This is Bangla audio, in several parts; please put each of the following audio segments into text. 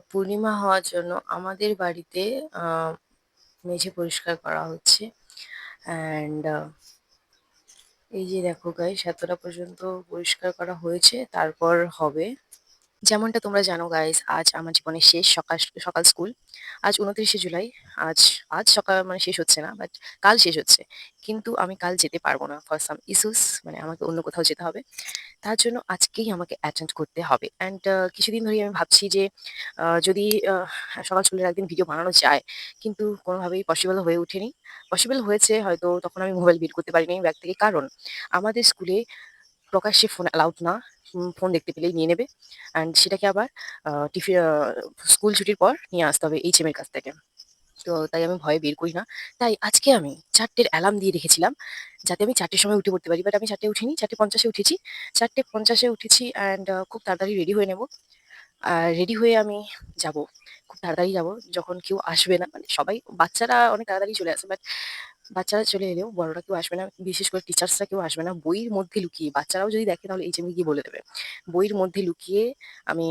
পূর্ণিমা হওয়ার জন্য আমাদের বাড়িতে আ মেঝে পরিষ্কার করা হচ্ছে। অ্যান্ড এই যে দেখো গাইস এতটা পর্যন্ত পরিষ্কার করা হয়েছে, তারপর হবে। যেমনটা তোমরা জানো গাইস, আজ আমার জীবনের শেষ সকাল সকাল স্কুল। আজ ২৯শে জুলাই। আজ আজ সকাল মানে শেষ হচ্ছে না, বাট কাল শেষ হচ্ছে। কিন্তু আমি কাল যেতে পারব না ফর সাম ইস্যুস, মানে আমাকে অন্য কোথাও যেতে হবে। তার জন্য আজকেই আমাকে অ্যাটেন্ড করতে হবে। অ্যান্ড কিছুদিন ধরেই আমি ভাবছি যে যদি সকাল স্কুলের একদিন ভিডিও বানানো যায়, কিন্তু কোনোভাবেই পসিবল হয়ে ওঠেনি। পসিবল হয়েছে হয়তো, তখন আমি মোবাইল বের করতে পারিনি ব্যাগ থেকে। কারণ আমাদের স্কুলে প্রকাশ্যে ফোন অ্যালাউড না। ফোন দেখতে পেলেই নিয়ে নেবে। অ্যান্ড সেটাকে আবার আ টিফি আ স্কুল ছুটির পর নিয়ে আসতে হবে এইচএম এর কাছ থেকে। তো তাই আমি ভয়ে বের করি না। তাই আজকে আমি ৪ টের অ্যালার্ম দিয়ে রেখেছিলাম, যাতে আমি ৪ টের সময় উঠে পড়তে পারি। বাট আমি ৪ টায় উঠিনি, ৪:৫০ এ উঠেছি। ৪:৫০ এ উঠেছি অ্যান্ড খুব তাড়াতাড়ি রেডি হয়ে নেব। আর রেডি হয়ে আমি যাবো। খুব তাড়াতাড়ি যাবো। যখন কেউ আসবে না, মানে সবাই বাচ্চারা অনেক তাড়াতাড়ি চলে আসে। বাট বাচ্চারা চলে এলেও বড়রা কেউ আসবে না। বিশেষ করে টিচার্সরা কেউ আসবে না। বইয়ের মধ্যে লুকিয়ে, বাচ্চারাও যদি দেখে তাহলে এইচএম কে গিয়ে বলে দেবে। বইয়ের মধ্যে লুকিয়ে আমি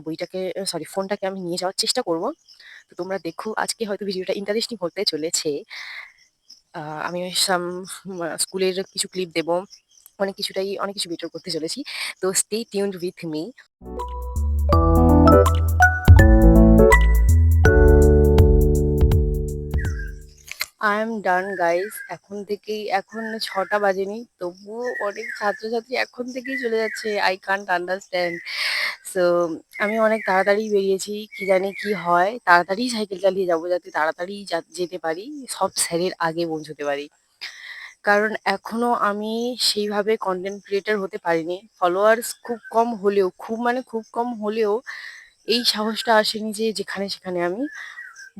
বইটাকে, সরি, ফোনটাকে আমি নিয়ে যাওয়ার চেষ্টা করব। তো তোমরা দেখো, আজকে হয়তো ভিডিওটা ইন্টারেস্টিং হতে চলেছে। আ আমি স্কুলের কিছু ক্লিপ দেব। অনেক কিছু ভিডিও করতে চলেছি। তো stay tuned with me. I am done guys. এখন ৬টা বাজেনি। তবুও অনেক ছাত্রছাত্রী এখন থেকেই চলে যাচ্ছে। I can't understand. সো আমি অনেক তাড়াতাড়ি বেরিয়েছি। কি জানি কি হয়? তাড়াতাড়ি সাইকেল চালিয়ে যাবো, যাতে তাড়াতাড়ি যেতে পারি। সব স্যারের আগে পৌঁছতে পারি। কারণ এখনো আমি সেইভাবে কনটেন্ট ক্রিয়েটর হতে পারিনি। ফলোয়ার্স খুব কম হলেও, খুব মানে খুব কম হলেও এই সাহসটা আসেনি যে যেখানে সেখানে আমি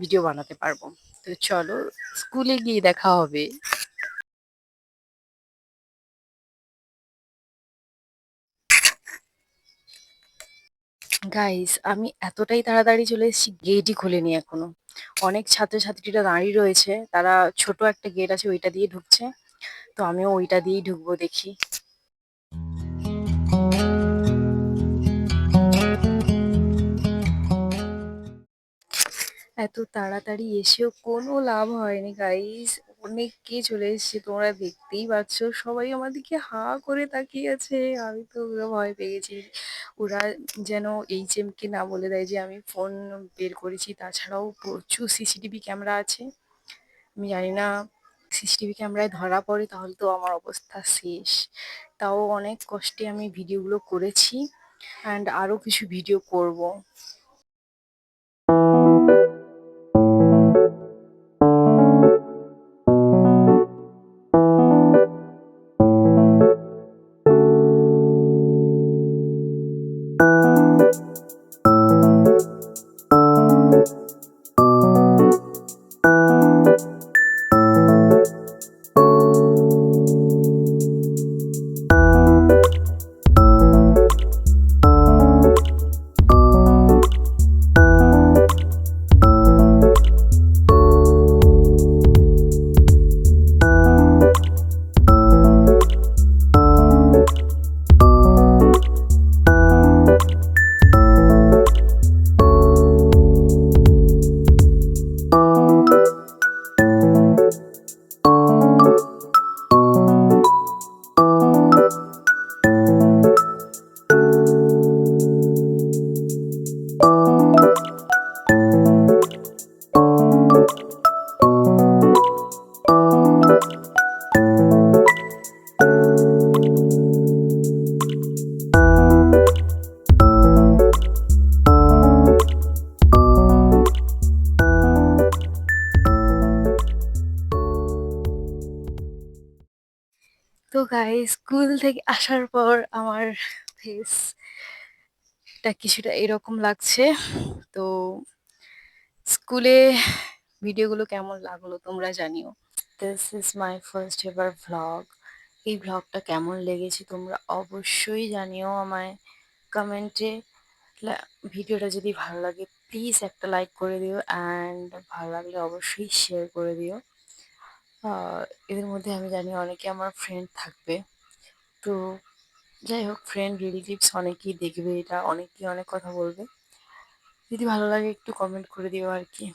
ভিডিও বানাতে পারবো। তো চলো, স্কুলে গিয়ে দেখা হবে। গাইস, আমি এতটাই তাড়াতাড়ি চলে এসেছি, গেটই খোলেনি এখনো। অনেক ছাত্রছাত্রীরা দাঁড়িয়ে রয়েছে, তারা ছোট একটা গেট আছে ওইটা দিয়ে ঢুকছে। তো আমিও ওইটা দিয়েই ঢুকবো, দেখি। এত তাড়াতাড়ি এসেও কোনো লাভ হয়নি গাইস। অনেকে চলে এসেছে, তোমরা দেখতেই পাচ্ছ। সবাই আমার দিকে হা করে তাকিয়ে আছে। আমি তো পুরো ভয় পেয়ে গেছি। ওরা যেন এইচএম কে না বলে দেয় যে আমি ফোন বের করেছি। তাছাড়াও প্রচুর সিসিটিভি ক্যামেরা আছে। আমি জানি না, সিসিটিভি ক্যামেরায় ধরা পড়ে তাহলে তো আমার অবস্থা শেষ। তাও অনেক কষ্টে আমি ভিডিওগুলো করেছি, অ্যান্ড আরো কিছু ভিডিও করব। তো গাইস, স্কুল থেকে আসার পর আমার ফেসটা কিছুটা এরকম লাগছে। তো স্কুলে ভিডিওগুলো কেমন লাগলো তোমরা জানিও। This is my first ever vlog. এই ভ্লগটা কেমন লেগেছে তোমরা অবশ্যই জানিও আমায় কমেন্টে। ভিডিওটা যদি ভালো লাগে প্লিজ একটা লাইক করে দিও, অ্যান্ড ভালো লাগলে অবশ্যই শেয়ার করে দিও। এদের মধ্যে আমি জানি অনেকে আমার ফ্রেন্ড থাকবে। তো যাই হোক, ফ্রেন্ড রিলেটিভস অনেকেই দেখবে এটা, অনেকেই অনেক কথা বলবে। যদি ভালো লাগে একটু কমেন্ট করে দিও আর কি।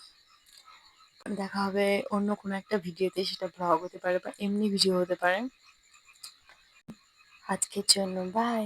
দেখা হবে অন্য কোনো একটা ভিডিওতে, সেটা ব্লগ হতে পারে বা এমনি ভিডিও হতে পারে। আজকের জন্য বাই।